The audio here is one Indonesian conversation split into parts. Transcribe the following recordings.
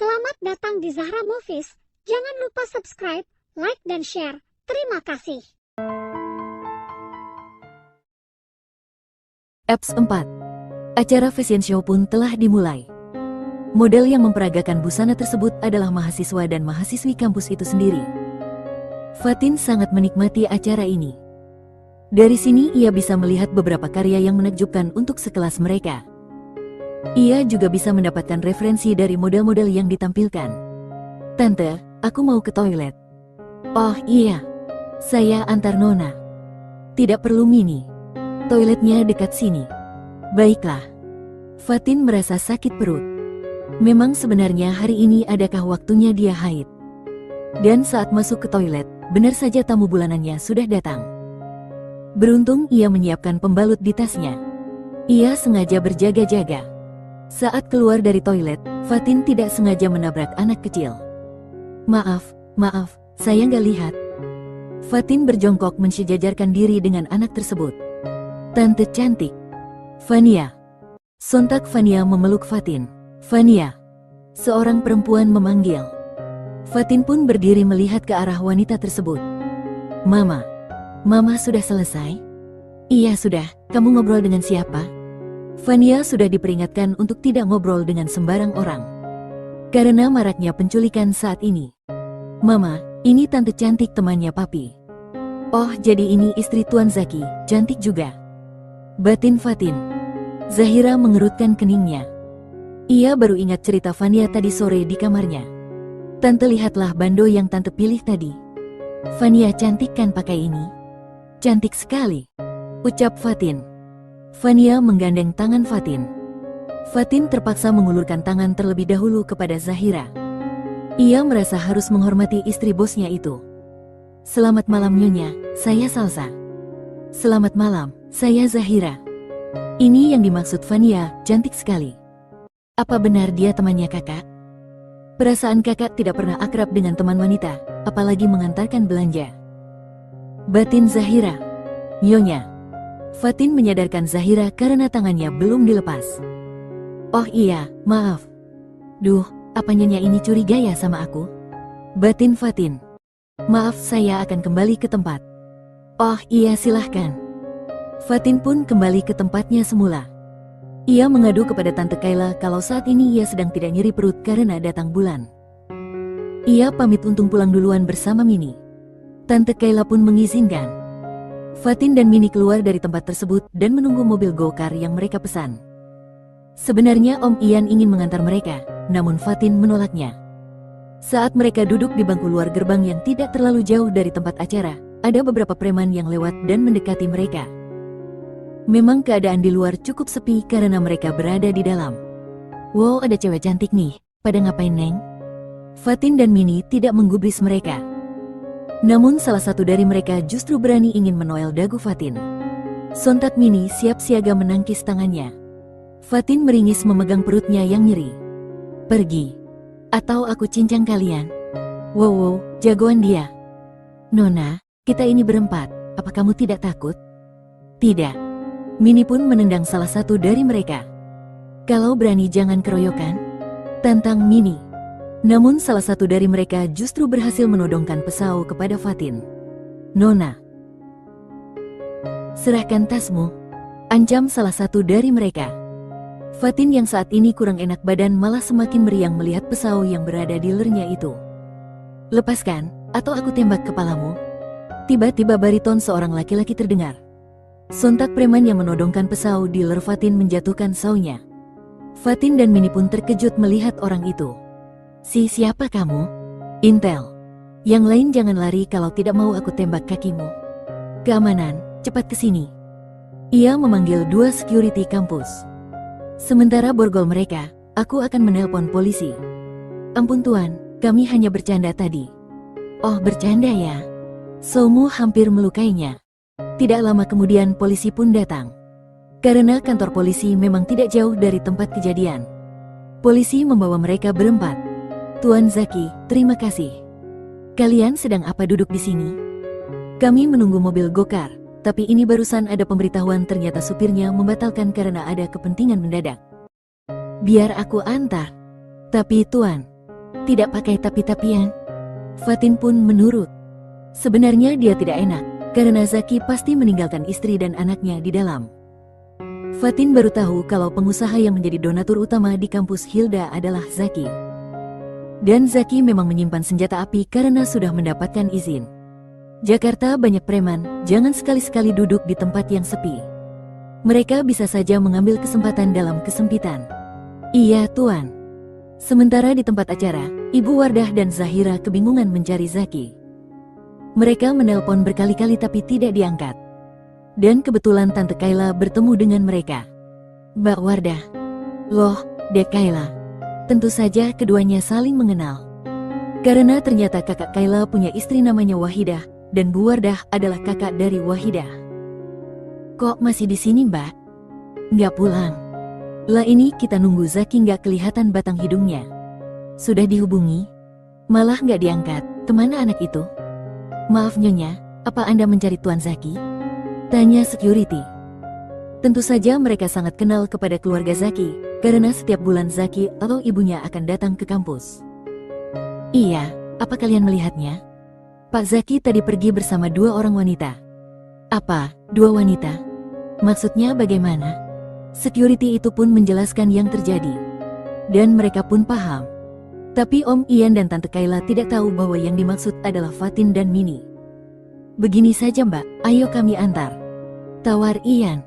Selamat datang di Zahra Movies. Jangan lupa subscribe, like, dan share. Terima kasih. Eps 4. Acara fashion show pun telah dimulai. Model yang memperagakan busana tersebut adalah mahasiswa dan mahasiswi kampus itu sendiri. Fatin sangat menikmati acara ini. Dari sini ia bisa melihat beberapa karya yang menakjubkan untuk sekelas mereka. Ia juga bisa mendapatkan referensi dari model-model yang ditampilkan. Tante, aku mau ke toilet. Oh iya, saya antar Nona. Tidak perlu Mini. Toiletnya dekat sini. Baiklah. Fatin merasa sakit perut. Memang sebenarnya hari ini adakah waktunya dia haid. Dan saat masuk ke toilet, benar saja tamu bulanannya sudah datang. Beruntung ia menyiapkan pembalut di tasnya. Ia sengaja berjaga-jaga. Saat keluar dari toilet, Fatin tidak sengaja menabrak anak kecil. Maaf, saya nggak lihat. Fatin berjongkok mensejajarkan diri dengan anak tersebut. Tante cantik. Vania. Sontak Vania memeluk Fatin. Vania. Seorang perempuan memanggil. Fatin pun berdiri melihat ke arah wanita tersebut. Mama sudah selesai? Iya sudah, kamu ngobrol dengan siapa? Vania sudah diperingatkan untuk tidak ngobrol dengan sembarang orang. Karena maraknya penculikan saat ini. Mama, ini tante cantik temannya papi. Oh jadi ini istri Tuan Zaki, cantik juga. Batin Fatin. Zahira mengerutkan keningnya. Ia baru ingat cerita Vania tadi sore di kamarnya. Tante lihatlah bando yang tante pilih tadi. Vania cantik kan pakai ini? Cantik sekali, ucap Fatin. Vania menggandeng tangan Fatin. Fatin terpaksa mengulurkan tangan terlebih dahulu kepada Zahira. Ia merasa harus menghormati istri bosnya itu. Selamat malam Nyonya, saya Salsa. Selamat malam, saya Zahira. Ini yang dimaksud Vania, cantik sekali. Apa benar dia temannya kakak? Perasaan kakak tidak pernah akrab dengan teman wanita, apalagi mengantarkan belanja. Batin Zahira. Nyonya. Fatin menyadarkan Zahira karena tangannya belum dilepas. Oh iya, maaf. Duh, apa Nyonya ini curiga ya sama aku? Batin Fatin. Maaf, saya akan kembali ke tempat. Oh iya, silahkan. Fatin pun kembali ke tempatnya semula. Ia mengadu kepada Tante Kayla kalau saat ini ia sedang tidak nyeri perut karena datang bulan. Ia pamit untung pulang duluan bersama Mini. Tante Kayla pun mengizinkan. Fatin dan Mini keluar dari tempat tersebut dan menunggu mobil go-kart yang mereka pesan. Sebenarnya Om Ian ingin mengantar mereka, namun Fatin menolaknya. Saat mereka duduk di bangku luar gerbang yang tidak terlalu jauh dari tempat acara, ada beberapa preman yang lewat dan mendekati mereka. Memang keadaan di luar cukup sepi karena mereka berada di dalam. Wow, ada cewek cantik nih, pada ngapain Neng? Fatin dan Mini tidak menggubris mereka. Namun salah satu dari mereka justru berani ingin menoel dagu Fatin. Sontak Mini siap siaga menangkis tangannya. Fatin meringis memegang perutnya yang nyeri. Pergi. Atau aku cincang kalian. Wow, jagoan dia. Nona, kita ini berempat, apa kamu tidak takut? Tidak. Mini pun menendang salah satu dari mereka. Kalau berani jangan keroyokan. Tantang Mini. Namun salah satu dari mereka justru berhasil menodongkan pisau kepada Fatin. Nona, serahkan tasmu, ancam salah satu dari mereka. Fatin yang saat ini kurang enak badan malah semakin meriang melihat pisau yang berada di lehernya itu. Lepaskan, atau aku tembak kepalamu. Tiba-tiba bariton seorang laki-laki terdengar. Sontak preman yang menodongkan pisau di leher Fatin menjatuhkan saunya. Fatin dan Mini pun terkejut melihat orang itu. Siapa kamu? Intel. Yang lain jangan lari kalau tidak mau aku tembak kakimu. Keamanan, cepat ke sini. Ia memanggil dua security kampus. Sementara borgol mereka, aku akan menelpon polisi. Ampun tuan, kami hanya bercanda tadi. Oh bercanda ya? Saumu hampir melukainya. Tidak lama kemudian polisi pun datang. Karena kantor polisi memang tidak jauh dari tempat kejadian. Polisi membawa mereka berempat. Tuan Zaki, terima kasih. Kalian sedang apa duduk di sini? Kami menunggu mobil go-kart, tapi ini barusan ada pemberitahuan ternyata supirnya membatalkan karena ada kepentingan mendadak. Biar aku antar. Tapi tuan, Tidak pakai tapi-tapian. Fatin pun menurut. Sebenarnya dia tidak enak, karena Zaki pasti meninggalkan istri dan anaknya di dalam. Fatin baru tahu kalau pengusaha yang menjadi donatur utama di kampus Hilda adalah Zaki. Dan Zaki memang menyimpan senjata api karena sudah mendapatkan izin. Jakarta banyak preman, jangan sekali-sekali duduk di tempat yang sepi. Mereka bisa saja mengambil kesempatan dalam kesempitan. Iya, Tuan. Sementara di tempat acara, Ibu Wardah dan Zahira kebingungan mencari Zaki. Mereka menelpon berkali-kali tapi tidak diangkat. Dan kebetulan Tante Kayla bertemu dengan mereka. Mbak Wardah. Loh, Dek Kayla. Tentu saja keduanya saling mengenal. Karena ternyata kakak Kayla punya istri namanya Wahidah, dan Bu Wardah adalah kakak dari Wahidah. Kok masih di sini, Mbak? Nggak pulang. Lah ini kita nunggu Zaki nggak kelihatan batang hidungnya. Sudah dihubungi? Malah nggak diangkat. Kemana anak itu? Maaf Nyonya, apa Anda mencari Tuan Zaki? Tanya security. Tentu saja mereka sangat kenal kepada keluarga Zaki, karena setiap bulan Zaki atau ibunya akan datang ke kampus. Iya, apa kalian melihatnya? Pak Zaki tadi pergi bersama 2 orang wanita. Apa, 2 wanita? Maksudnya bagaimana? Security itu pun menjelaskan yang terjadi. Dan mereka pun paham. Tapi Om Ian dan Tante Kayla tidak tahu bahwa yang dimaksud adalah Fatin dan Mini. Begini saja Mbak, ayo kami antar. Tawar Ian.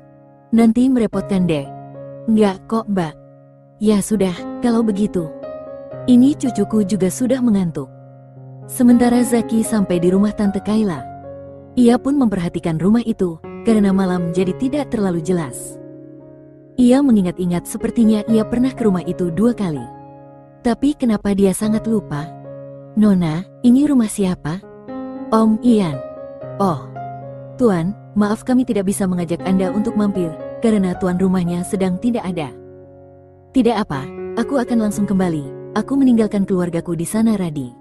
Nanti merepotkan deh. Enggak kok Mbak. Ya sudah, kalau begitu. Ini cucuku juga sudah mengantuk. Sementara Zaki sampai di rumah Tante Kayla. Ia pun memperhatikan rumah itu, karena malam jadi tidak terlalu jelas. Ia mengingat-ingat sepertinya ia pernah ke rumah itu 2 kali. Tapi kenapa dia sangat lupa? Nona, ini rumah siapa? Om Ian. Oh, Tuan, maaf kami tidak bisa mengajak Anda untuk mampir, karena tuan rumahnya sedang tidak ada. Tidak apa, aku akan langsung kembali. Aku meninggalkan keluargaku di sana Radi.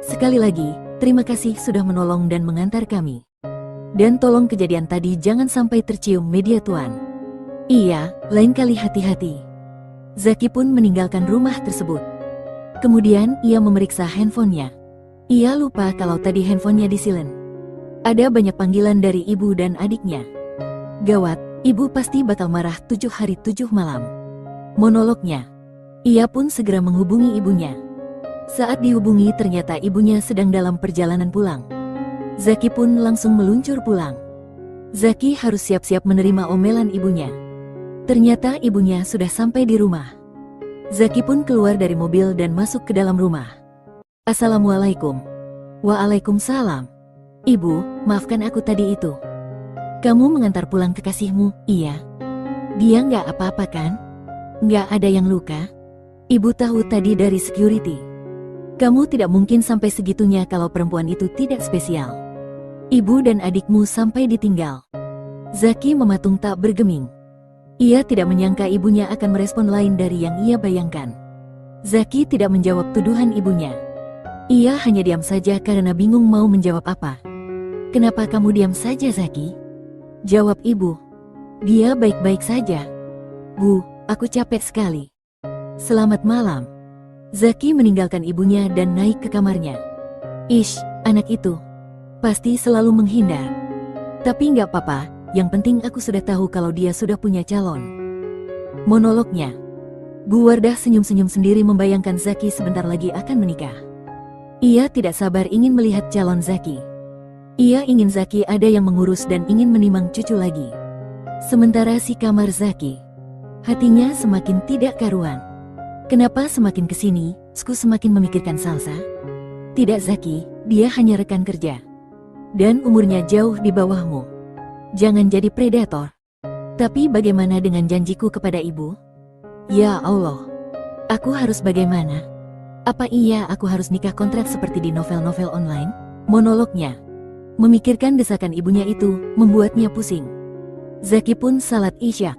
Sekali lagi, terima kasih sudah menolong dan mengantar kami. Dan tolong kejadian tadi jangan sampai tercium media Tuan. Iya, lain kali hati-hati. Zaki pun meninggalkan rumah tersebut. Kemudian ia memeriksa handphonenya. Ia lupa kalau tadi handphonenya di silent. Ada banyak panggilan dari ibu dan adiknya. Gawat, ibu pasti bakal marah 7 hari 7 malam. Monolognya. Ia pun segera menghubungi ibunya. Saat dihubungi ternyata ibunya sedang dalam perjalanan pulang. Zaki pun langsung meluncur pulang. Zaki harus siap-siap menerima omelan ibunya. Ternyata ibunya sudah sampai di rumah. Zaki pun keluar dari mobil dan masuk ke dalam rumah. Assalamualaikum. Waalaikumsalam. Ibu, maafkan aku tadi itu. Kamu mengantar pulang kekasihmu, iya? Dia nggak apa-apa kan? Nggak ada yang luka? Ibu tahu tadi dari security. Kamu tidak mungkin sampai segitunya kalau perempuan itu tidak spesial. Ibu dan adikmu sampai ditinggal. Zaki mematung tak bergeming. Ia tidak menyangka ibunya akan merespon lain dari yang ia bayangkan. Zaki tidak menjawab tuduhan ibunya. Ia hanya diam saja karena bingung mau menjawab apa. Kenapa kamu diam saja Zaki? Jawab ibu. Dia baik-baik saja. Bu, aku capek sekali. Selamat malam. Zaki meninggalkan ibunya dan naik ke kamarnya. Ish, anak itu. Pasti selalu menghindar. Tapi nggak apa-apa, yang penting aku sudah tahu kalau dia sudah punya calon. Monolognya. Bu Wardah senyum-senyum sendiri membayangkan Zaki sebentar lagi akan menikah. Ia tidak sabar ingin melihat calon Zaki. Ia ingin Zaki ada yang mengurus dan ingin menimang cucu lagi. Sementara si kamar Zaki. Hatinya semakin tidak karuan. Kenapa semakin kesini, Sku semakin memikirkan Salsa? Tidak Zaki, dia hanya rekan kerja. Dan umurnya jauh di bawahmu. Jangan jadi predator. Tapi bagaimana dengan janjiku kepada ibu? Ya Allah. Aku harus bagaimana? Apa iya aku harus nikah kontrak seperti di novel-novel online? Monolognya. Memikirkan desakan ibunya itu, membuatnya pusing. Zaki pun salat Isya.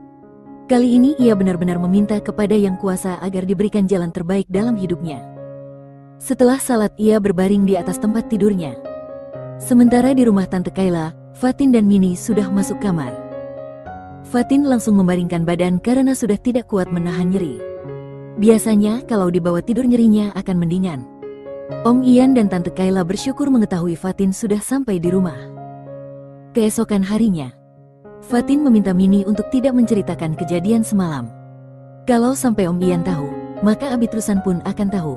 Kali ini ia benar-benar meminta kepada Yang Kuasa agar diberikan jalan terbaik dalam hidupnya. Setelah salat ia berbaring di atas tempat tidurnya. Sementara di rumah Tante Kayla, Fatin dan Mini sudah masuk kamar. Fatin langsung membaringkan badan karena sudah tidak kuat menahan nyeri. Biasanya kalau dibawa tidur nyerinya akan mendingan. Om Ian dan Tante Kayla bersyukur mengetahui Fatin sudah sampai di rumah. Keesokan harinya, Fatin meminta Mini untuk tidak menceritakan kejadian semalam. Kalau sampai Om Ian tahu, maka Abi terusan pun akan tahu.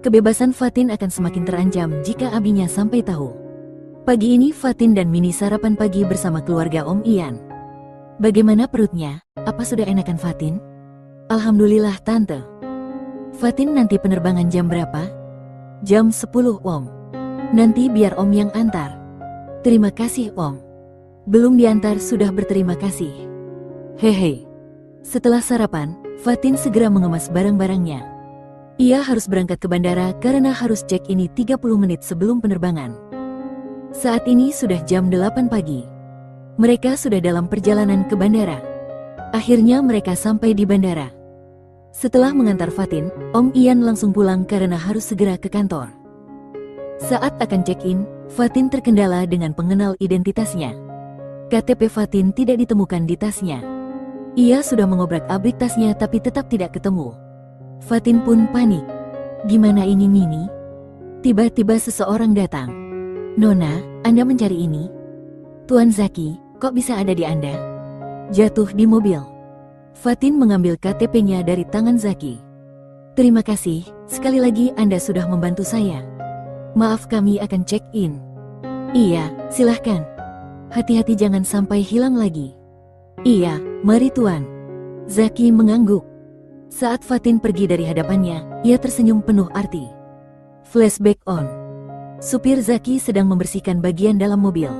Kebebasan Fatin akan semakin terancam jika abinya sampai tahu. Pagi ini Fatin dan Mini sarapan pagi bersama keluarga Om Ian. Bagaimana perutnya? Apa sudah enakan Fatin? Alhamdulillah Tante. Fatin nanti penerbangan jam berapa? Jam 10 Om. Nanti biar Om yang antar. Terima kasih Om. Belum diantar sudah berterima kasih. Hehe. Setelah sarapan, Fatin segera mengemas barang-barangnya. Ia harus berangkat ke bandara karena harus check-in 30 menit sebelum penerbangan. Saat ini sudah jam 8 pagi. Mereka sudah dalam perjalanan ke bandara. Akhirnya mereka sampai di bandara. Setelah mengantar Fatin, Om Ian langsung pulang karena harus segera ke kantor. Saat akan check-in, Fatin terkendala dengan pengenal identitasnya. KTP Fatin tidak ditemukan di tasnya. Ia sudah mengobrak-abrik tasnya tapi tetap tidak ketemu. Fatin pun panik. Gimana ini Mini? Tiba-tiba seseorang datang. Nona, Anda mencari ini? Tuan Zaki, kok bisa ada di Anda? Jatuh di mobil. Fatin mengambil KTP-nya dari tangan Zaki. Terima kasih, sekali lagi Anda sudah membantu saya. Maaf kami akan check-in. Iya, silahkan. Hati-hati jangan sampai hilang lagi. Iya, mari Tuan. Zaki mengangguk. Saat Fatin pergi dari hadapannya, ia tersenyum penuh arti. Flashback on. Supir Zaki sedang membersihkan bagian dalam mobil.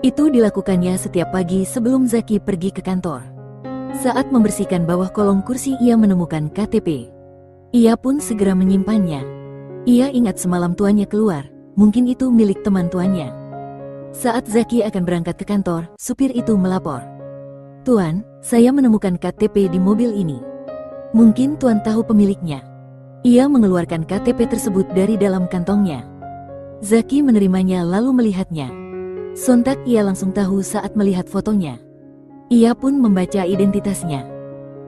Itu dilakukannya setiap pagi sebelum Zaki pergi ke kantor. Saat membersihkan bawah kolong kursi ia menemukan KTP. Ia pun segera menyimpannya. Ia ingat semalam tuannya keluar, mungkin itu milik teman tuannya. Saat Zaki akan berangkat ke kantor, supir itu melapor. Tuan, saya menemukan KTP di mobil ini. Mungkin Tuan tahu pemiliknya. Ia mengeluarkan KTP tersebut dari dalam kantongnya. Zaki menerimanya lalu melihatnya. Sontak ia langsung tahu saat melihat fotonya. Ia pun membaca identitasnya.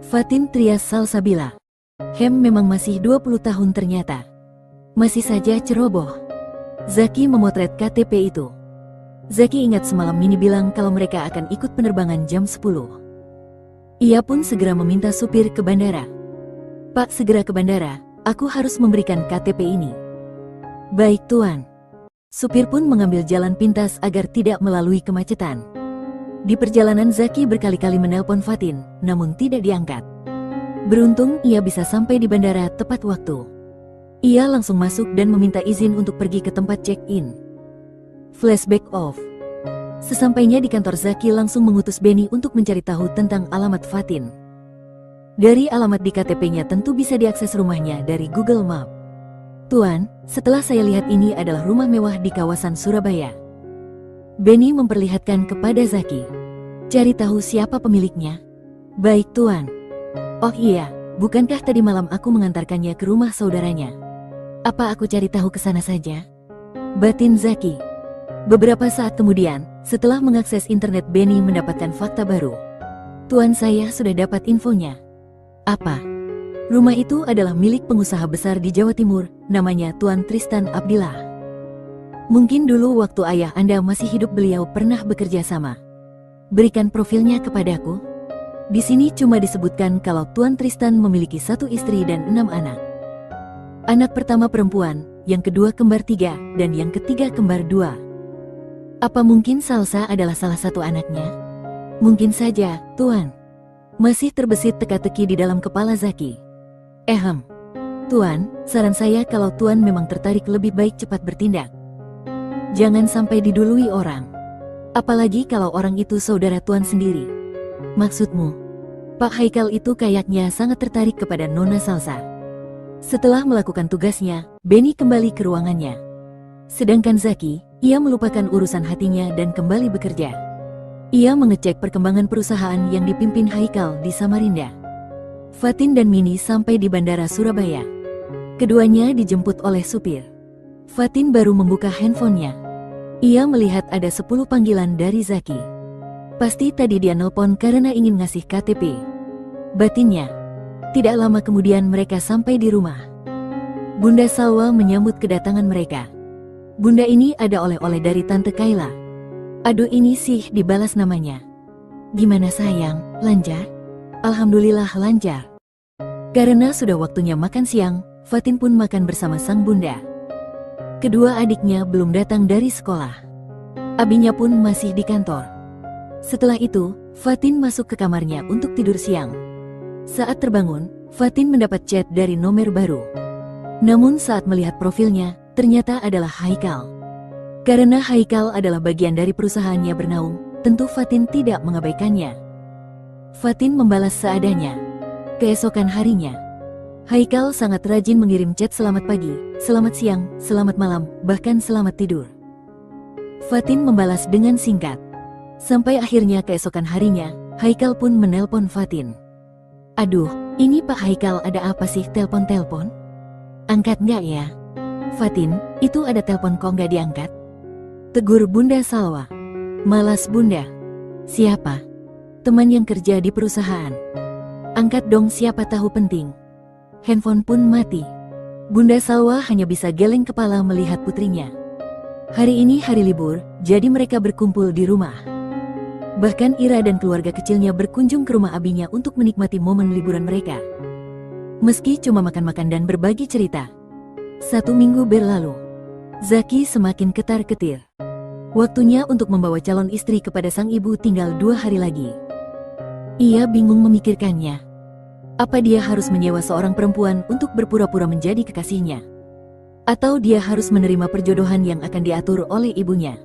Fatin Trias Salsabila. Memang masih 20 tahun ternyata. Masih saja ceroboh. Zaki memotret KTP itu. Zaki ingat semalam Mini bilang kalau mereka akan ikut penerbangan jam 10. Ia pun segera meminta supir ke bandara. Pak, segera ke bandara, aku harus memberikan KTP ini. Baik Tuan. Supir pun mengambil jalan pintas agar tidak melalui kemacetan. Di perjalanan Zaki berkali-kali menelpon Fatin, namun tidak diangkat. Beruntung ia bisa sampai di bandara tepat waktu. Ia langsung masuk dan meminta izin untuk pergi ke tempat check-in. Flashback off. Sesampainya di kantor Zaki langsung mengutus Benny untuk mencari tahu tentang alamat Fatin. Dari alamat di KTP-nya tentu bisa diakses rumahnya dari Google Map. Tuan, setelah saya lihat ini adalah rumah mewah di kawasan Surabaya. Benny memperlihatkan kepada Zaki. Cari tahu siapa pemiliknya? Baik Tuan. Oh iya, bukankah tadi malam aku mengantarkannya ke rumah saudaranya? Apa aku cari tahu ke sana saja? Batin Zaki. Beberapa saat kemudian, setelah mengakses internet Benny mendapatkan fakta baru. Tuan, saya sudah dapat infonya. Apa? Rumah itu adalah milik pengusaha besar di Jawa Timur, namanya Tuan Tristan Abdillah. Mungkin dulu waktu ayah Anda masih hidup beliau pernah bekerja sama. Berikan profilnya kepadaku. Di sini cuma disebutkan kalau Tuan Tristan memiliki 1 istri dan 6 anak. Anak pertama perempuan, yang kedua kembar 3, dan yang ketiga kembar 2. Apa mungkin Salsa adalah salah satu anaknya? Mungkin saja, Tuan. Masih terbesit teka-teki di dalam kepala Zaki. Tuan, saran saya kalau Tuan memang tertarik lebih baik cepat bertindak. Jangan sampai didului orang. Apalagi kalau orang itu saudara Tuan sendiri. Maksudmu? Pak Haikal itu kayaknya sangat tertarik kepada Nona Salsa. Setelah melakukan tugasnya, Benny kembali ke ruangannya. Sedangkan Zaki, ia melupakan urusan hatinya dan kembali bekerja. Ia mengecek perkembangan perusahaan yang dipimpin Haikal di Samarinda. Fatin dan Mini sampai di Bandara Surabaya. Keduanya dijemput oleh supir. Fatin baru membuka handphonenya. Ia melihat ada 10 panggilan dari Zaki. Pasti tadi dia nelpon karena ingin ngasih KTP. Batinnya. Tidak lama kemudian mereka sampai di rumah. Bunda Salwa menyambut kedatangan mereka. Bunda, ini ada oleh-oleh dari Tante Kayla. Aduh, ini sih dibalas namanya. Gimana sayang, lancar? Alhamdulillah lancar. Karena sudah waktunya makan siang, Fatin pun makan bersama sang bunda. Kedua adiknya belum datang dari sekolah. Abinya pun masih di kantor. Setelah itu, Fatin masuk ke kamarnya untuk tidur siang. Saat terbangun, Fatin mendapat chat dari nomor baru. Namun saat melihat profilnya, ternyata adalah Haikal. Karena Haikal adalah bagian dari perusahaannya bernaung, tentu Fatin tidak mengabaikannya. Fatin membalas seadanya. Keesokan harinya, Haikal sangat rajin mengirim chat selamat pagi, selamat siang, selamat malam, bahkan selamat tidur. Fatin membalas dengan singkat. Sampai akhirnya keesokan harinya, Haikal pun menelpon Fatin. Aduh, ini Pak Haikal, ada apa sih telpon-telpon? Angkat nggak ya? Fatin, itu ada telepon kok nggak diangkat? Tegur Bunda Salwa. Malas Bunda. Siapa? Teman yang kerja di perusahaan. Angkat dong, siapa tahu penting. Handphone pun mati. Bunda Salwa hanya bisa geleng kepala melihat putrinya. Hari ini hari libur, jadi mereka berkumpul di rumah. Bahkan Ira dan keluarga kecilnya berkunjung ke rumah abinya untuk menikmati momen liburan mereka. Meski cuma makan-makan dan berbagi cerita. 1 minggu berlalu. Zaki semakin ketar-ketir. Waktunya untuk membawa calon istri kepada sang ibu tinggal 2 hari lagi. Ia bingung memikirkannya. Apa dia harus menyewa seorang perempuan untuk berpura-pura menjadi kekasihnya? Atau dia harus menerima perjodohan yang akan diatur oleh ibunya?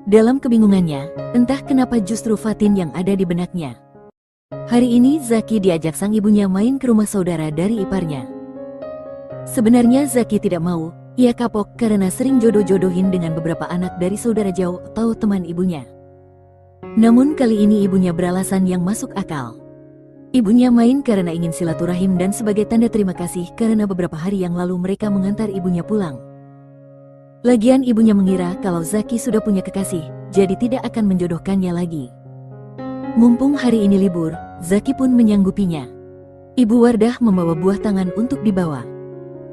Dalam kebingungannya, entah kenapa justru Fatin yang ada di benaknya. Hari ini Zaki diajak sang ibunya main ke rumah saudara dari iparnya. Sebenarnya Zaki tidak mau, ia kapok karena sering jodoh-jodohin dengan beberapa anak dari saudara jauh atau teman ibunya. Namun kali ini ibunya beralasan yang masuk akal. Ibunya main karena ingin silaturahim dan sebagai tanda terima kasih karena beberapa hari yang lalu mereka mengantar ibunya pulang. Lagian ibunya mengira kalau Zaki sudah punya kekasih, jadi tidak akan menjodohkannya lagi. Mumpung hari ini libur, Zaki pun menyanggupinya. Ibu Wardah membawa buah tangan untuk dibawa.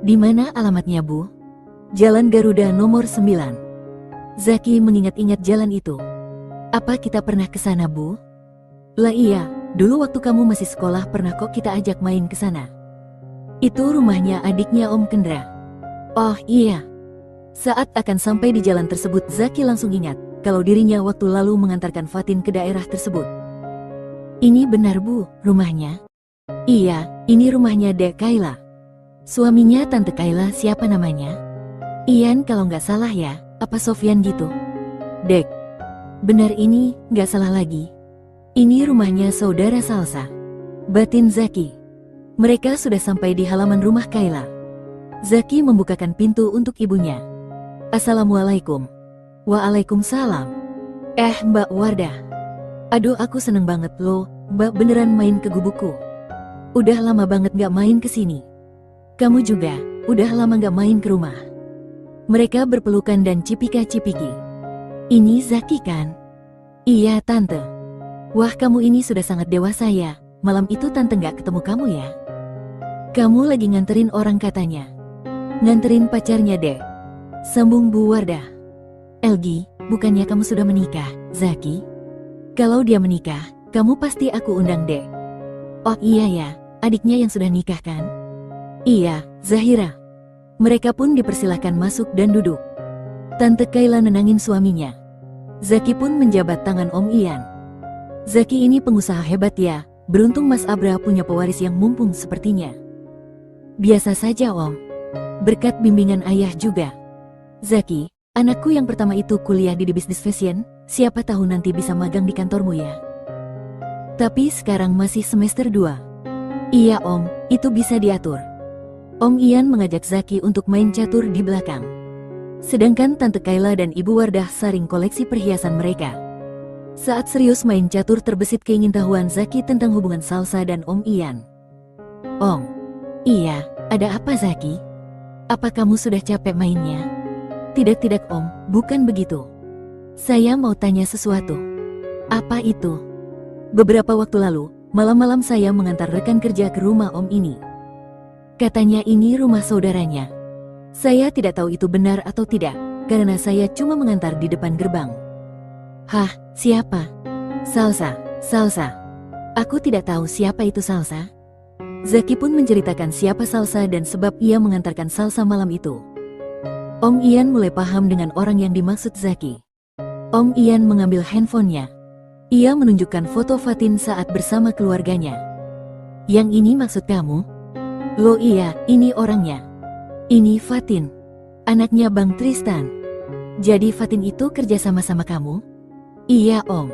Di mana alamatnya, Bu? Jalan Garuda nomor 9. Zaki mengingat-ingat jalan itu. Apa kita pernah ke sana, Bu? Lah iya, dulu waktu kamu masih sekolah pernah kok kita ajak main ke sana. Itu rumahnya adiknya Om Kendra. Oh iya. Saat akan sampai di jalan tersebut, Zaki langsung ingat kalau dirinya waktu lalu mengantarkan Fatin ke daerah tersebut. Ini benar, Bu, rumahnya? Iya, ini rumahnya Dek Kayla. Suaminya Tante Kayla siapa namanya? Ian kalau nggak salah ya, apa Sofyan gitu? Dek. Benar, ini nggak salah lagi. Ini rumahnya saudara Salsa. Batin Zaki. Mereka sudah sampai di halaman rumah Kayla. Zaki membukakan pintu untuk ibunya. Assalamualaikum. Waalaikumsalam. Mbak Wardah. Aduh, aku seneng banget loh, Mbak beneran main ke gubukku. Udah lama banget gak main ke sini. Kamu juga, udah lama gak main ke rumah. Mereka berpelukan dan cipika-cipiki. Ini Zaki kan? Iya, Tante. Wah, kamu ini sudah sangat dewasa ya. Malam itu Tante gak ketemu kamu ya? Kamu lagi nganterin orang katanya. Nganterin pacarnya deh. Sambung Bu Wardah. Elgi, bukannya kamu sudah menikah, Zaki? Kalau dia menikah, kamu pasti aku undang deh. Oh iya ya, adiknya yang sudah nikah kan? Iya, Zahira. Mereka pun dipersilahkan masuk dan duduk. Tante Kayla nenangin suaminya. Zaki pun menjabat tangan Om Ian. Zaki ini pengusaha hebat ya, beruntung Mas Abra punya pewaris yang mumpung sepertinya. Biasa saja Om. Berkat bimbingan ayah juga. Zaki, anakku yang pertama itu kuliah di bisnis fashion, siapa tahu nanti bisa magang di kantormu ya. Tapi sekarang masih semester 2. Iya Om, itu bisa diatur. Om Ian mengajak Zaki untuk main catur di belakang. Sedangkan Tante Kayla dan Ibu Wardah saring koleksi perhiasan mereka. Saat serius main catur terbesit keingintahuan Zaki tentang hubungan Salsa dan Om Ian. Om. Iya, ada apa Zaki? Apa kamu sudah capek mainnya? Tidak Om, bukan begitu. Saya mau tanya sesuatu. Apa itu? Beberapa waktu lalu, malam-malam saya mengantar rekan kerja ke rumah om ini. Katanya ini rumah saudaranya. Saya tidak tahu itu benar atau tidak, karena saya cuma mengantar di depan gerbang. Hah, siapa? Salsa, Salsa. Aku tidak tahu siapa itu Salsa. Zaki pun menceritakan siapa Salsa dan sebab ia mengantarkan Salsa malam itu. Om Ian mulai paham dengan orang yang dimaksud Zaki. Om Ian mengambil handphonenya. Ia menunjukkan foto Fatin saat bersama keluarganya. Yang ini maksud kamu? Loh iya, ini orangnya. Ini Fatin, anaknya Bang Tristan. Jadi Fatin itu kerja sama-sama kamu? Iya om.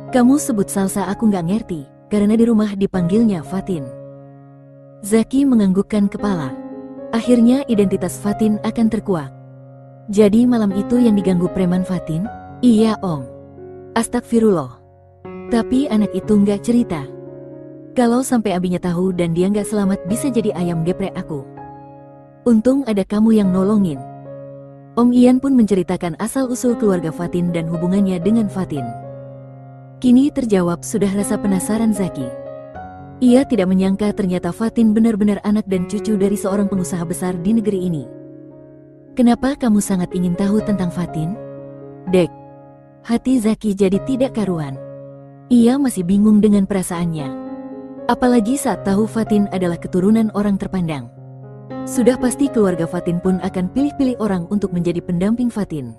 Kamu sebut Salsa aku nggak ngerti, karena di rumah dipanggilnya Fatin. Zaki menganggukkan kepala. Akhirnya identitas Fatin akan terkuak. Jadi malam itu yang diganggu preman Fatin? Iya om. Astagfirullah. Tapi anak itu nggak cerita. Kalau sampai abinya tahu dan dia nggak selamat bisa jadi ayam geprek aku. Untung ada kamu yang nolongin. Om Ian pun menceritakan asal-usul keluarga Fatin dan hubungannya dengan Fatin. Kini terjawab sudah rasa penasaran Zaki. Ia tidak menyangka ternyata Fatin benar-benar anak dan cucu dari seorang pengusaha besar di negeri ini. Kenapa kamu sangat ingin tahu tentang Fatin? Dek, hati Zaki jadi tidak karuan. Ia masih bingung dengan perasaannya. Apalagi saat tahu Fatin adalah keturunan orang terpandang. Sudah pasti keluarga Fatin pun akan pilih-pilih orang untuk menjadi pendamping Fatin.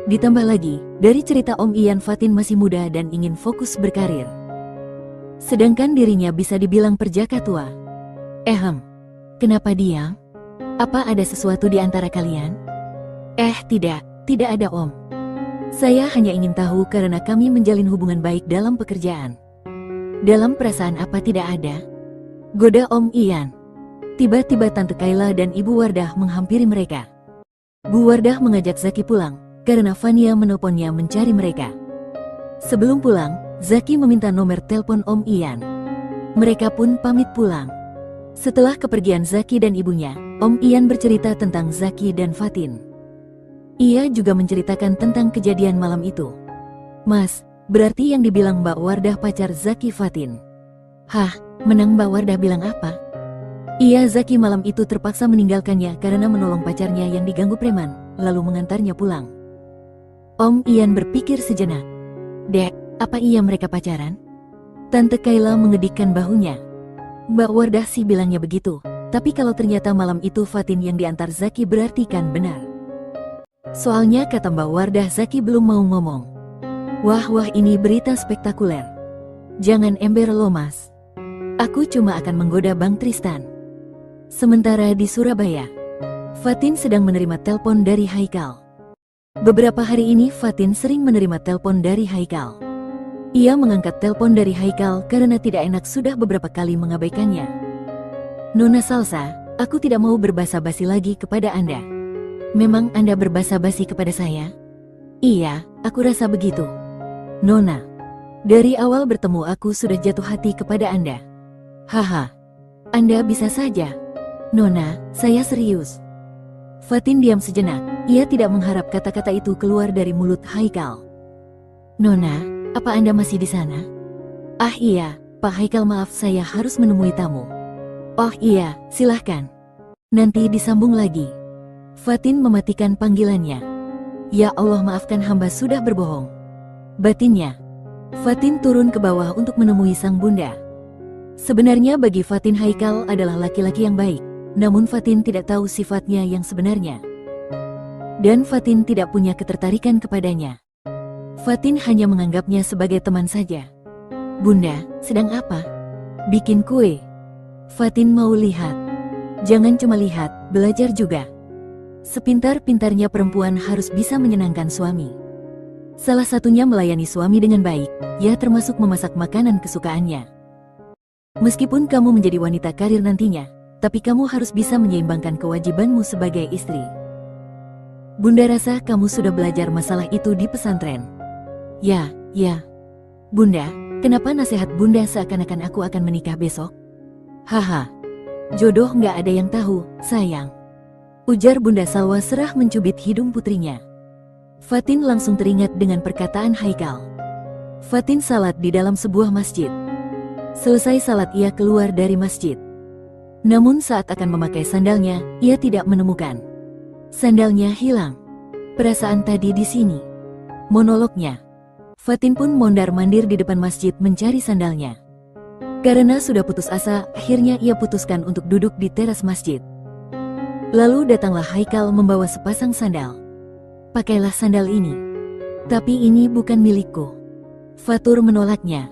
Ditambah lagi, dari cerita Om Ian Fatin masih muda dan ingin fokus berkarir. Sedangkan dirinya bisa dibilang perjaka tua. Kenapa diam? Apa ada sesuatu di antara kalian? Tidak ada om. Saya hanya ingin tahu karena kami menjalin hubungan baik dalam pekerjaan. Dalam perasaan apa tidak ada? Goda Om Ian. Tiba-tiba Tante Kayla dan Ibu Wardah menghampiri mereka. Bu Wardah mengajak Zaki pulang, karena Fania menelponnya mencari mereka. Sebelum pulang, Zaki meminta nomor telepon Om Ian. Mereka pun pamit pulang. Setelah kepergian Zaki dan ibunya, Om Ian bercerita tentang Zaki dan Fatin. Ia juga menceritakan tentang kejadian malam itu. Mas, berarti yang dibilang Mbak Wardah pacar Zaki Fatin. Hah, menang Mbak Wardah bilang apa? Iya, Zaki malam itu terpaksa meninggalkannya karena menolong pacarnya yang diganggu preman, lalu mengantarnya pulang. Om Ian berpikir sejenak. Dek, apa iya mereka pacaran? Tante Kayla mengedikkan bahunya. Mbak Wardah sih bilangnya begitu, tapi kalau ternyata malam itu Fatin yang diantar Zaki berarti kan benar. Soalnya kata Mbak Wardah Zaki belum mau ngomong. Wah ini berita spektakuler. Jangan ember lo mas. Aku cuma akan menggoda Bang Tristan. Sementara di Surabaya, Fatin sedang menerima telepon dari Haikal. Beberapa hari ini Fatin sering menerima telepon dari Haikal. Ia mengangkat telepon dari Haikal karena tidak enak sudah beberapa kali mengabaikannya. Nona Salsa, aku tidak mau berbasa-basi lagi kepada Anda. Memang Anda berbasa-basi kepada saya? Iya, aku rasa begitu. Nona, dari awal bertemu aku sudah jatuh hati kepada Anda. Haha, Anda bisa saja. Nona, saya serius. Fatin diam sejenak, ia tidak mengharap kata-kata itu keluar dari mulut Haikal. Nona, apa Anda masih di sana? Ah iya, Pak Haikal maaf saya harus menemui tamu. Oh iya, silahkan. Nanti disambung lagi. Fatin mematikan panggilannya. Ya Allah maafkan hamba sudah berbohong. Batinnya. Fatin turun ke bawah untuk menemui sang bunda. Sebenarnya bagi Fatin Haikal adalah laki-laki yang baik, namun Fatin tidak tahu sifatnya yang sebenarnya. Dan Fatin tidak punya ketertarikan kepadanya. Fatin hanya menganggapnya sebagai teman saja. Bunda, sedang apa? Bikin kue. Fatin mau lihat. Jangan cuma lihat, belajar juga. Sepintar-pintarnya perempuan harus bisa menyenangkan suami. Salah satunya melayani suami dengan baik, ya termasuk memasak makanan kesukaannya. Meskipun kamu menjadi wanita karir nantinya, tapi kamu harus bisa menyeimbangkan kewajibanmu sebagai istri. Bunda rasa kamu sudah belajar masalah itu di pesantren. Ya. Bunda, kenapa nasihat Bunda seakan-akan aku akan menikah besok? Haha, jodoh nggak ada yang tahu, sayang. Ujar Bunda Salwa serah mencubit hidung putrinya. Fatin langsung teringat dengan perkataan Haikal. Fatin salat di dalam sebuah masjid. Selesai salat ia keluar dari masjid. Namun saat akan memakai sandalnya, ia tidak menemukan. Sandalnya hilang. Perasaan tadi di sini. Monolognya. Fatin pun mondar-mandir di depan masjid mencari sandalnya. Karena sudah putus asa, akhirnya ia putuskan untuk duduk di teras masjid. Lalu datanglah Haikal membawa sepasang sandal. Pakailah sandal ini. Tapi ini bukan milikku. Fatur menolaknya.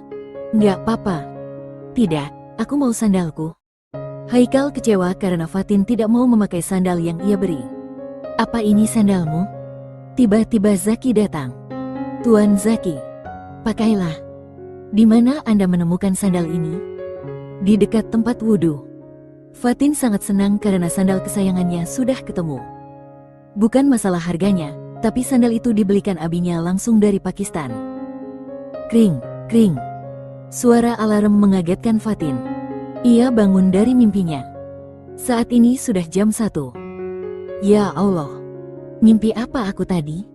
Nggak apa-apa. Tidak, aku mau sandalku. Haikal kecewa karena Fatin tidak mau memakai sandal yang ia beri. Apa ini sandalmu? Tiba-tiba Zaki datang. Tuan Zaki, pakailah. Di mana Anda menemukan sandal ini? Di dekat tempat wudhu. Fatin sangat senang karena sandal kesayangannya sudah ketemu. Bukan masalah harganya, tapi sandal itu dibelikan abinya langsung dari Pakistan. Kring, kring. Suara alarm mengagetkan Fatin. Ia bangun dari mimpinya. Saat ini sudah jam 1. Ya Allah, mimpi apa aku tadi?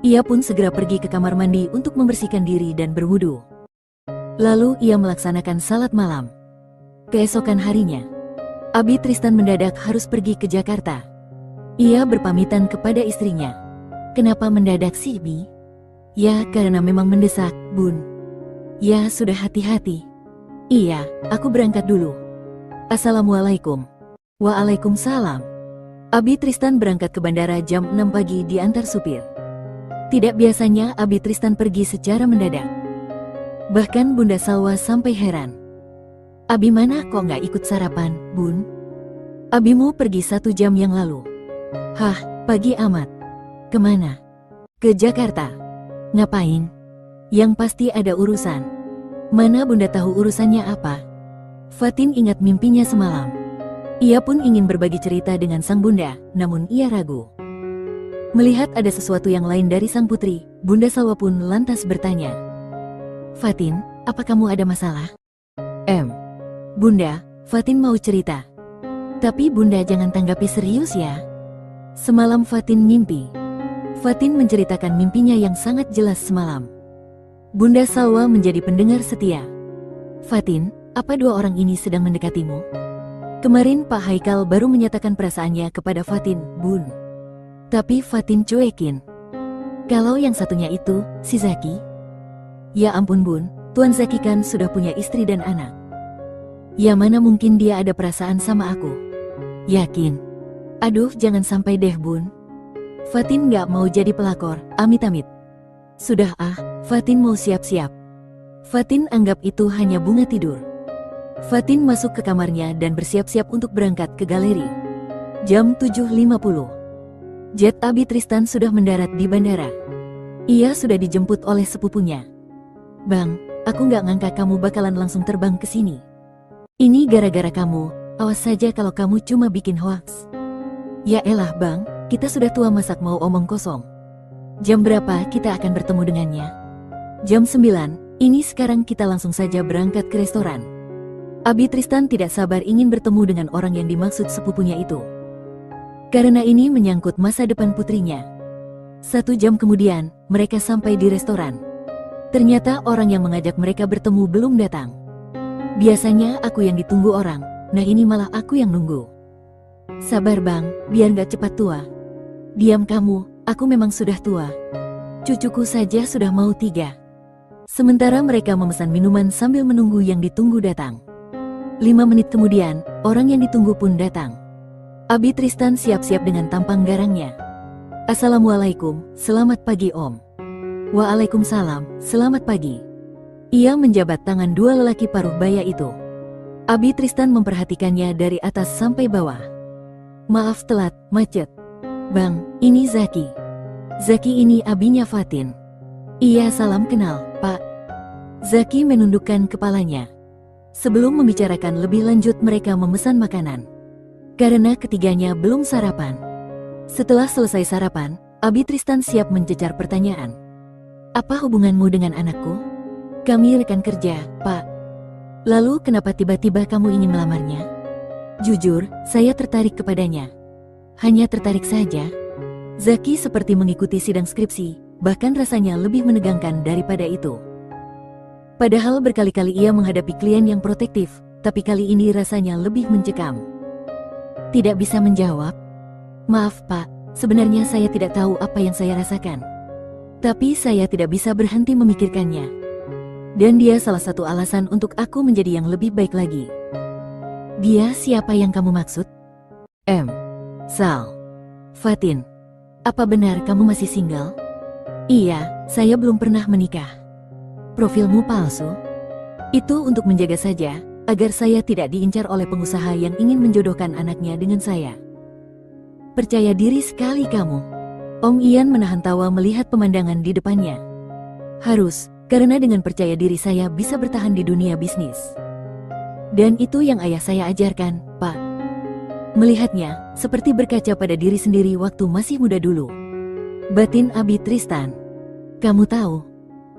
Ia pun segera pergi ke kamar mandi untuk membersihkan diri dan berwudu. Lalu ia melaksanakan salat malam. Keesokan harinya, Abi Tristan mendadak harus pergi ke Jakarta. Ia berpamitan kepada istrinya. Kenapa mendadak sih, Bi? Ya, karena memang mendesak, Bun. Ya, sudah hati-hati. Iya, aku berangkat dulu. Assalamualaikum. Waalaikumsalam. Abi Tristan berangkat ke bandara jam 6 pagi diantar supir. Tidak biasanya Abi Tristan pergi secara mendadak. Bahkan Bunda Salwa sampai heran. Abi mana kok nggak ikut sarapan, Bun? Abimu pergi 1 jam yang lalu. Hah, pagi amat. Kemana? Ke Jakarta. Ngapain? Yang pasti ada urusan. Mana Bunda tahu urusannya apa? Fatin ingat mimpinya semalam. Ia pun ingin berbagi cerita dengan sang bunda, namun ia ragu. Melihat ada sesuatu yang lain dari sang putri, Bunda Salwa pun lantas bertanya. Fatin, apa kamu ada masalah? Bunda, Fatin mau cerita. Tapi Bunda jangan tanggapi serius ya. Semalam Fatin mimpi. Fatin menceritakan mimpinya yang sangat jelas semalam. Bunda Salwa menjadi pendengar setia. Fatin, apa 2 orang ini sedang mendekatimu? Kemarin Pak Haikal baru menyatakan perasaannya kepada Fatin, Bun. Tapi Fatin cuekin. Kalau yang satunya itu, si Zaki? Ya ampun Bun, Tuan Zaki kan sudah punya istri dan anak. Ya mana mungkin dia ada perasaan sama aku? Yakin? Aduh jangan sampai deh Bun. Fatin gak mau jadi pelakor, amit-amit. Sudah Fatin mau siap-siap. Fatin anggap itu hanya bunga tidur. Fatin masuk ke kamarnya dan bersiap-siap untuk berangkat ke galeri. Jam 7.50. Jet Abi Tristan sudah mendarat di bandara. Ia sudah dijemput oleh sepupunya. Bang, aku nggak ngangka kamu bakalan langsung terbang ke sini. Ini gara-gara kamu, awas saja kalau kamu cuma bikin hoaks. Ya elah bang, kita sudah tua masak mau omong kosong. Jam berapa kita akan bertemu dengannya? Jam 9, ini sekarang kita langsung saja berangkat ke restoran. Abi Tristan tidak sabar ingin bertemu dengan orang yang dimaksud sepupunya itu. Karena ini menyangkut masa depan putrinya. 1 jam kemudian, mereka sampai di restoran. Ternyata orang yang mengajak mereka bertemu belum datang. Biasanya aku yang ditunggu orang, nah ini malah aku yang nunggu. Sabar bang, biar gak cepat tua. Diam kamu, aku memang sudah tua. Cucuku saja sudah mau 3. Sementara mereka memesan minuman sambil menunggu yang ditunggu datang. 5 menit kemudian, orang yang ditunggu pun datang. Abi Tristan siap-siap dengan tampang garangnya. Assalamualaikum, selamat pagi Om. Waalaikumsalam, selamat pagi. Ia menjabat tangan 2 lelaki paruh baya itu. Abi Tristan memperhatikannya dari atas sampai bawah. Maaf telat, macet. Bang, ini Zaki. Zaki ini abinya Fatin. Iya salam kenal, Pak. Zaki menundukkan kepalanya. Sebelum membicarakan lebih lanjut mereka memesan makanan. Karena ketiganya belum sarapan. Setelah selesai sarapan, Abi Tristan siap mencecar pertanyaan. Apa hubunganmu dengan anakku? Kami rekan kerja, Pak. Lalu kenapa tiba-tiba kamu ingin melamarnya? Jujur, saya tertarik kepadanya. Hanya tertarik saja. Zaki seperti mengikuti sidang skripsi, bahkan rasanya lebih menegangkan daripada itu. Padahal berkali-kali ia menghadapi klien yang protektif, tapi kali ini rasanya lebih mencekam. Tidak bisa menjawab. Maaf Pak, sebenarnya saya tidak tahu apa yang saya rasakan. Tapi saya tidak bisa berhenti memikirkannya. Dan dia salah satu alasan untuk aku menjadi yang lebih baik lagi. Dia siapa yang kamu maksud? Sal. Fatin. Apa benar kamu masih single? Iya, saya belum pernah menikah. Profilmu palsu? Itu untuk menjaga saja, agar saya tidak diincar oleh pengusaha yang ingin menjodohkan anaknya dengan saya. Percaya diri sekali kamu. Om Ian menahan tawa melihat pemandangan di depannya. Harus, karena dengan percaya diri saya bisa bertahan di dunia bisnis. Dan itu yang ayah saya ajarkan, Pak. Melihatnya, seperti berkaca pada diri sendiri waktu masih muda dulu. Batin Abi Tristan. Kamu tahu,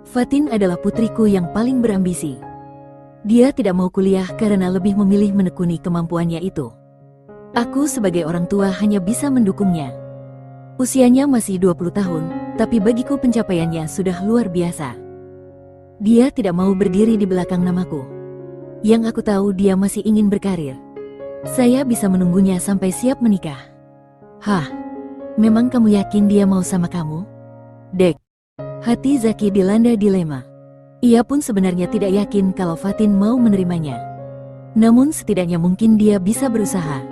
Fatin adalah putriku yang paling berambisi. Dia tidak mau kuliah karena lebih memilih menekuni kemampuannya itu. Aku sebagai orang tua hanya bisa mendukungnya. Usianya masih 20 tahun, tapi bagiku pencapaiannya sudah luar biasa. Dia tidak mau berdiri di belakang namaku. Yang aku tahu dia masih ingin berkarir. Saya bisa menunggunya sampai siap menikah. Hah? Memang kamu yakin dia mau sama kamu? Dek. Hati Zaki dilanda dilema. Ia pun sebenarnya tidak yakin kalau Fatin mau menerimanya. Namun setidaknya mungkin dia bisa berusaha.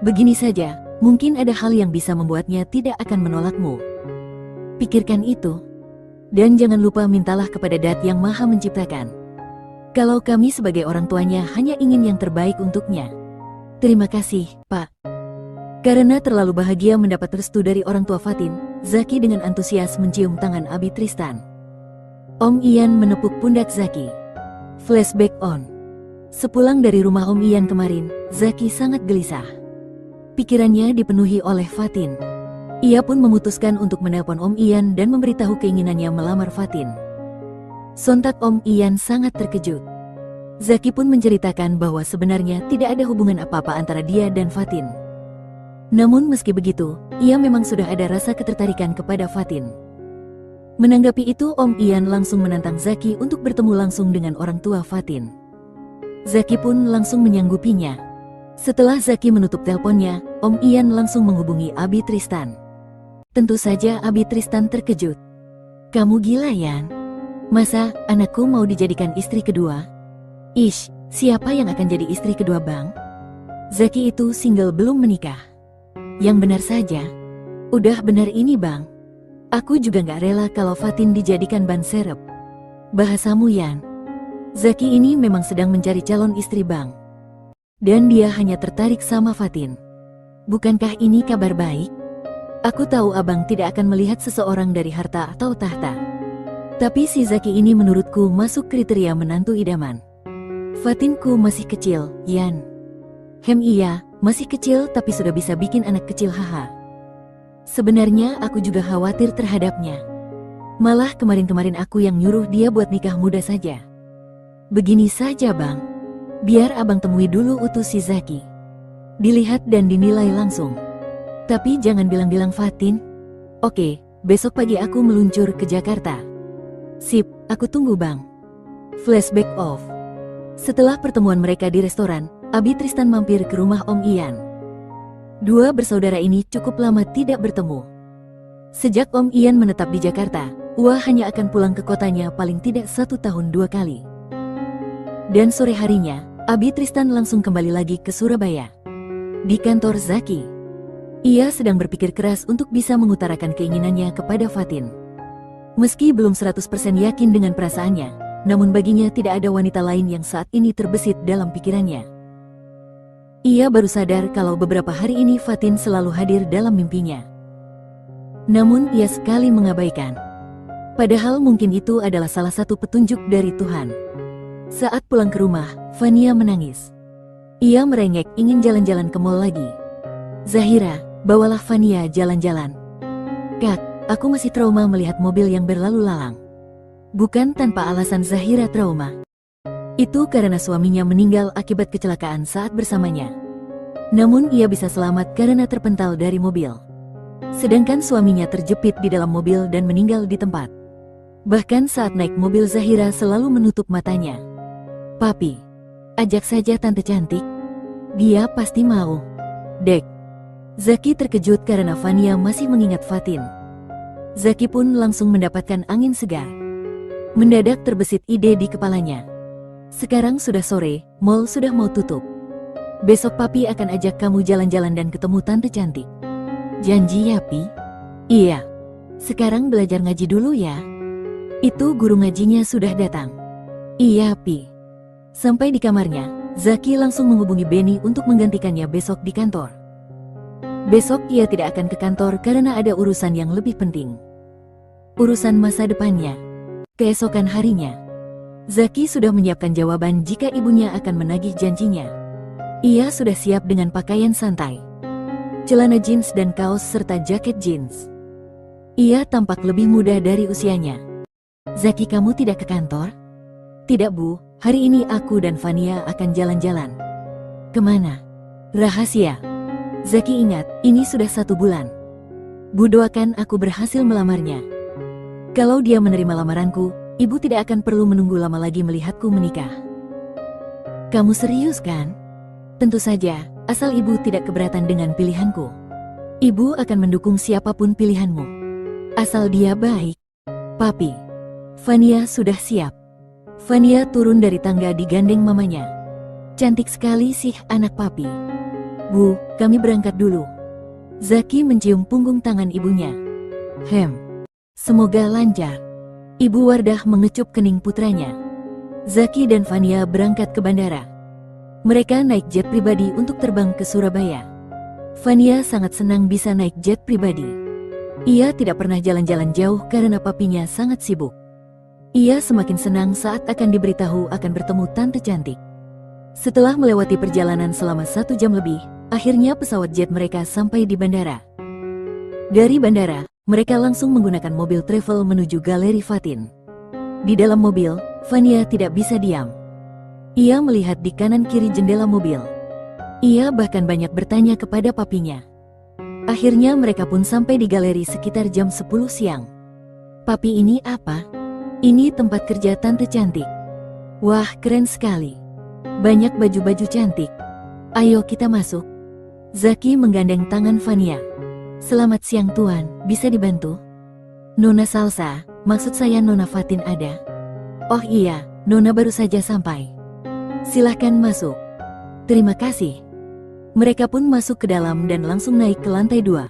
Begini saja, mungkin ada hal yang bisa membuatnya tidak akan menolakmu. Pikirkan itu. Dan jangan lupa mintalah kepada Dat yang Maha Menciptakan. Kalau kami sebagai orang tuanya hanya ingin yang terbaik untuknya. Terima kasih, Pak. Karena terlalu bahagia mendapat restu dari orang tua Fatin, Zaki dengan antusias mencium tangan Abi Tristan. Om Ian menepuk pundak Zaki. Flashback on. Sepulang dari rumah Om Ian kemarin, Zaki sangat gelisah. Pikirannya dipenuhi oleh Fatin. Ia pun memutuskan untuk menelpon Om Ian dan memberitahu keinginannya melamar Fatin. Sontak Om Ian sangat terkejut. Zaki pun menceritakan bahwa sebenarnya tidak ada hubungan apa-apa antara dia dan Fatin. Namun meski begitu, ia memang sudah ada rasa ketertarikan kepada Fatin. Menanggapi itu Om Ian langsung menantang Zaki untuk bertemu langsung dengan orang tua Fatin. Zaki pun langsung menyanggupinya. Setelah Zaki menutup teleponnya, Om Ian langsung menghubungi Abi Tristan. Tentu saja Abi Tristan terkejut. Kamu gila Yan? Masa anakku mau dijadikan istri kedua? Ish, siapa yang akan jadi istri kedua bang? Zaki itu single belum menikah. Yang benar saja. Udah benar ini bang. Aku juga gak rela kalau Fatin dijadikan ban serep. Bahasamu Yan. Zaki ini memang sedang mencari calon istri bang. Dan dia hanya tertarik sama Fatin. Bukankah ini kabar baik? Aku tahu abang tidak akan melihat seseorang dari harta atau tahta. Tapi si Zaki ini menurutku masuk kriteria menantu idaman. Fatinku masih kecil, Yan. Iya, masih kecil tapi sudah bisa bikin anak kecil haha. Sebenarnya aku juga khawatir terhadapnya. Malah kemarin-kemarin aku yang nyuruh dia buat nikah muda saja. Begini saja bang. Biar abang temui dulu utus si Zaki. Dilihat dan dinilai langsung. Tapi jangan bilang-bilang Fatin. Oke, besok pagi aku meluncur ke Jakarta. Sip, aku tunggu bang. Flashback off. Setelah pertemuan mereka di restoran, Abi Tristan mampir ke rumah Om Ian. Dua bersaudara ini cukup lama tidak bertemu. Sejak Om Ian menetap di Jakarta, Wah hanya akan pulang ke kotanya paling tidak 1 tahun 2 kali. Dan sore harinya, Abi Tristan langsung kembali lagi ke Surabaya. Di kantor Zaki. Ia sedang berpikir keras untuk bisa mengutarakan keinginannya kepada Fatin. Meski belum 100% yakin dengan perasaannya, namun baginya tidak ada wanita lain yang saat ini terbesit dalam pikirannya. Ia baru sadar kalau beberapa hari ini Fatin selalu hadir dalam mimpinya. Namun ia sekali mengabaikan. Padahal mungkin itu adalah salah satu petunjuk dari Tuhan. Saat pulang ke rumah, Fania menangis. Ia merengek ingin jalan-jalan ke mall lagi. Zahira, bawalah Fania jalan-jalan. Kak, aku masih trauma melihat mobil yang berlalu lalang. Bukan tanpa alasan Zahira trauma. Itu karena suaminya meninggal akibat kecelakaan saat bersamanya. Namun ia bisa selamat karena terpental dari mobil. Sedangkan suaminya terjepit di dalam mobil dan meninggal di tempat. Bahkan saat naik mobil Zahira selalu menutup matanya. Papi, ajak saja tante cantik. Dia pasti mau. Dek. Zaki terkejut karena Fania masih mengingat Fatin. Zaki pun langsung mendapatkan angin segar. Mendadak terbesit ide di kepalanya. Sekarang sudah sore, mall sudah mau tutup. Besok papi akan ajak kamu jalan-jalan dan ketemu tante cantik. Janji ya, Pi? Iya. Sekarang belajar ngaji dulu ya. Itu guru ngajinya sudah datang. Iya, Pi. Sampai di kamarnya, Zaki langsung menghubungi Benny untuk menggantikannya besok di kantor. Besok ia tidak akan ke kantor karena ada urusan yang lebih penting. Urusan masa depannya. Keesokan harinya, Zaki sudah menyiapkan jawaban jika ibunya akan menagih janjinya. Ia sudah siap dengan pakaian santai, celana jeans dan kaos serta jaket jeans. Ia tampak lebih muda dari usianya. Zaki, kamu tidak ke kantor? Tidak, Bu. Hari ini aku dan Fania akan jalan-jalan. Kemana? Rahasia. Zaki ingat, ini sudah 1 bulan. Bu doakan aku berhasil melamarnya. Kalau dia menerima lamaranku, ibu tidak akan perlu menunggu lama lagi melihatku menikah. Kamu serius kan? Tentu saja, asal ibu tidak keberatan dengan pilihanku. Ibu akan mendukung siapapun pilihanmu. Asal dia baik. Papi. Fania sudah siap. Fania turun dari tangga digandeng mamanya. Cantik sekali sih anak papi. Bu, kami berangkat dulu. Zaki mencium punggung tangan ibunya. Semoga lancar. Ibu Wardah mengecup kening putranya. Zaki dan Fania berangkat ke bandara. Mereka naik jet pribadi untuk terbang ke Surabaya. Fania sangat senang bisa naik jet pribadi. Ia tidak pernah jalan-jalan jauh karena papinya sangat sibuk. Ia semakin senang saat akan diberitahu akan bertemu tante cantik. Setelah melewati perjalanan selama 1 jam lebih, akhirnya pesawat jet mereka sampai di bandara. Dari bandara, mereka langsung menggunakan mobil travel menuju galeri Fatin. Di dalam mobil, Fania tidak bisa diam. Ia melihat di kanan kiri jendela mobil. Ia bahkan banyak bertanya kepada papinya. Akhirnya mereka pun sampai di galeri sekitar jam 10 siang. Papi, ini apa? Ini tempat kerja tante cantik. Wah, keren sekali. Banyak baju-baju cantik. Ayo kita masuk. Zaki menggandeng tangan Fania. Selamat siang Tuan, bisa dibantu? Nona Salsa, maksud saya Nona Fatin ada? Oh iya, Nona baru saja sampai. Silahkan masuk. Terima kasih. Mereka pun masuk ke dalam dan langsung naik ke lantai 2.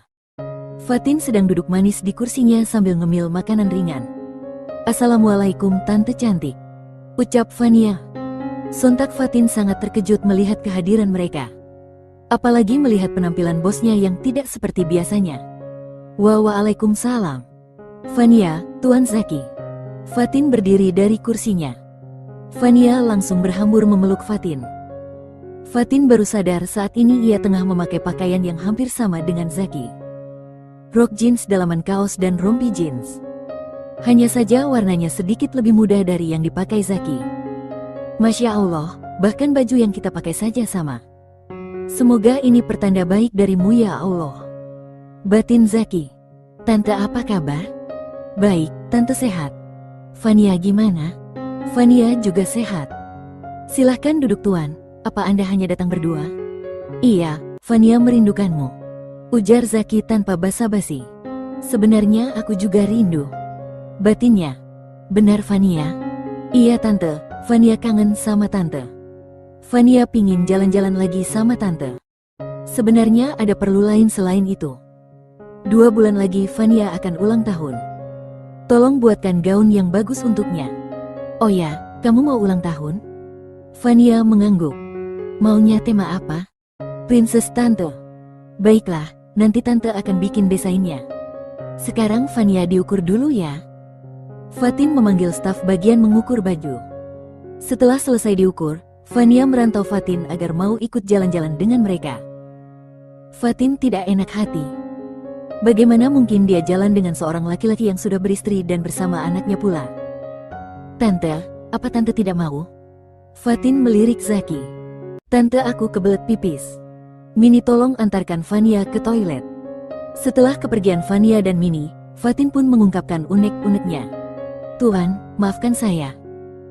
Fatin sedang duduk manis di kursinya sambil ngemil makanan ringan. Assalamualaikum Tante cantik, ucap Fania. Sontak Fatin sangat terkejut melihat kehadiran mereka. Apalagi melihat penampilan bosnya yang tidak seperti biasanya. Waalaikumsalam. Fania, Tuan Zaki. Fatin berdiri dari kursinya. Fania langsung berhambur memeluk Fatin. Fatin baru sadar saat ini ia tengah memakai pakaian yang hampir sama dengan Zaki. Rok jeans dalaman kaos dan rompi jeans. Hanya saja warnanya sedikit lebih muda dari yang dipakai Zaki. Masya Allah, bahkan baju yang kita pakai saja sama. Semoga ini pertanda baik darimu ya Allah. Batin Zaki. Tante apa kabar? Baik, Tante sehat. Fania gimana? Fania juga sehat. Silahkan duduk Tuan, apa Anda hanya datang berdua? Iya, Fania merindukanmu, ujar Zaki tanpa basa-basi. Sebenarnya aku juga rindu. Batinnya. Benar Fania? Iya Tante, Fania kangen sama Tante. Fania pingin jalan-jalan lagi sama Tante. Sebenarnya ada perlu lain selain itu. 2 bulan lagi Fania akan ulang tahun. Tolong buatkan gaun yang bagus untuknya. Oh ya, kamu mau ulang tahun? Fania mengangguk. Maunya tema apa? Princess Tante. Baiklah, nanti Tante akan bikin desainnya. Sekarang Fania diukur dulu ya. Fatin memanggil staf bagian mengukur baju. Setelah selesai diukur, Fania merantau Fatin agar mau ikut jalan-jalan dengan mereka. Fatin tidak enak hati. Bagaimana mungkin dia jalan dengan seorang laki-laki yang sudah beristri dan bersama anaknya pula? Tante, apa Tante tidak mau? Fatin melirik Zaki. Tante aku kebelet pipis. Mini tolong antarkan Fania ke toilet. Setelah kepergian Fania dan Mini, Fatin pun mengungkapkan unek-uneknya. Tuan, maafkan saya.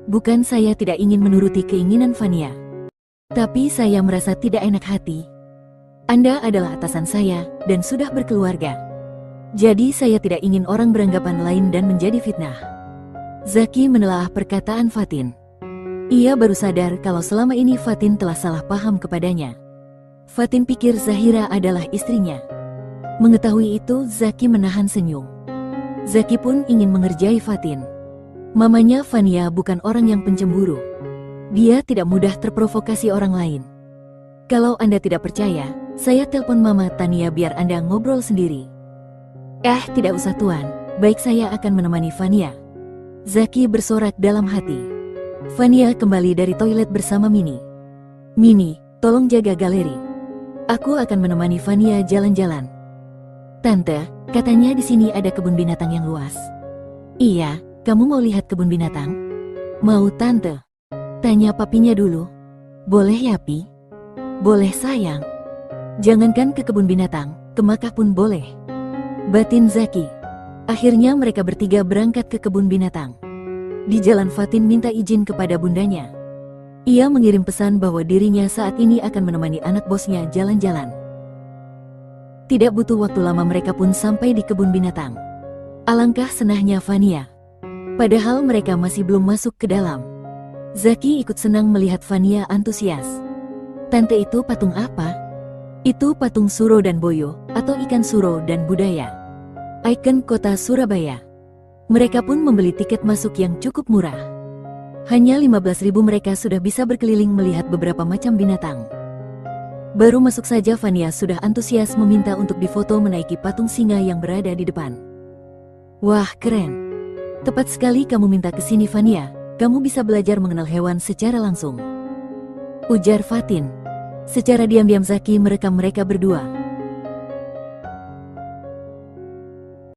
Bukan saya tidak ingin menuruti keinginan Vania. Tapi saya merasa tidak enak hati. Anda adalah atasan saya, dan sudah berkeluarga. Jadi saya tidak ingin orang beranggapan lain dan menjadi fitnah. Zaki menelaah perkataan Fatin. Ia baru sadar kalau selama ini Fatin telah salah paham kepadanya. Fatin pikir Zahira adalah istrinya. Mengetahui itu, Zaki menahan senyum. Zaki pun ingin mengerjai Fatin. Mamanya Vania bukan orang yang pencemburu. Dia tidak mudah terprovokasi orang lain. Kalau Anda tidak percaya, saya telepon Mama Tania biar Anda ngobrol sendiri. Tidak usah Tuan, baik saya akan menemani Vania. Zaki bersorak dalam hati. Vania kembali dari toilet bersama Mini. Mini, tolong jaga galeri. Aku akan menemani Vania jalan-jalan. Tante, katanya di sini ada kebun binatang yang luas. Iya, kamu mau lihat kebun binatang? Mau Tante? Tanya papinya dulu. Boleh ya, Pi? Boleh sayang. Jangankan ke kebun binatang, ke Makkah pun boleh. Batin Zaki. Akhirnya mereka bertiga berangkat ke kebun binatang. Di jalan Fatin minta izin kepada bundanya. Ia mengirim pesan bahwa dirinya saat ini akan menemani anak bosnya jalan-jalan. Tidak butuh waktu lama mereka pun sampai di kebun binatang. Alangkah senangnya Vania. Padahal mereka masih belum masuk ke dalam. Zaki ikut senang melihat Vania antusias. Tante, itu patung apa? Itu patung Suro dan Boyo, atau ikan Suro dan budaya. Ikon kota Surabaya. Mereka pun membeli tiket masuk yang cukup murah. Hanya 15.000 mereka sudah bisa berkeliling melihat beberapa macam binatang. Baru masuk saja Vania sudah antusias meminta untuk difoto menaiki patung singa yang berada di depan. Wah, keren. Tepat sekali kamu minta ke sini Vania. Kamu bisa belajar mengenal hewan secara langsung. Ujar Fatin. Secara diam-diam Zaki merekam mereka berdua.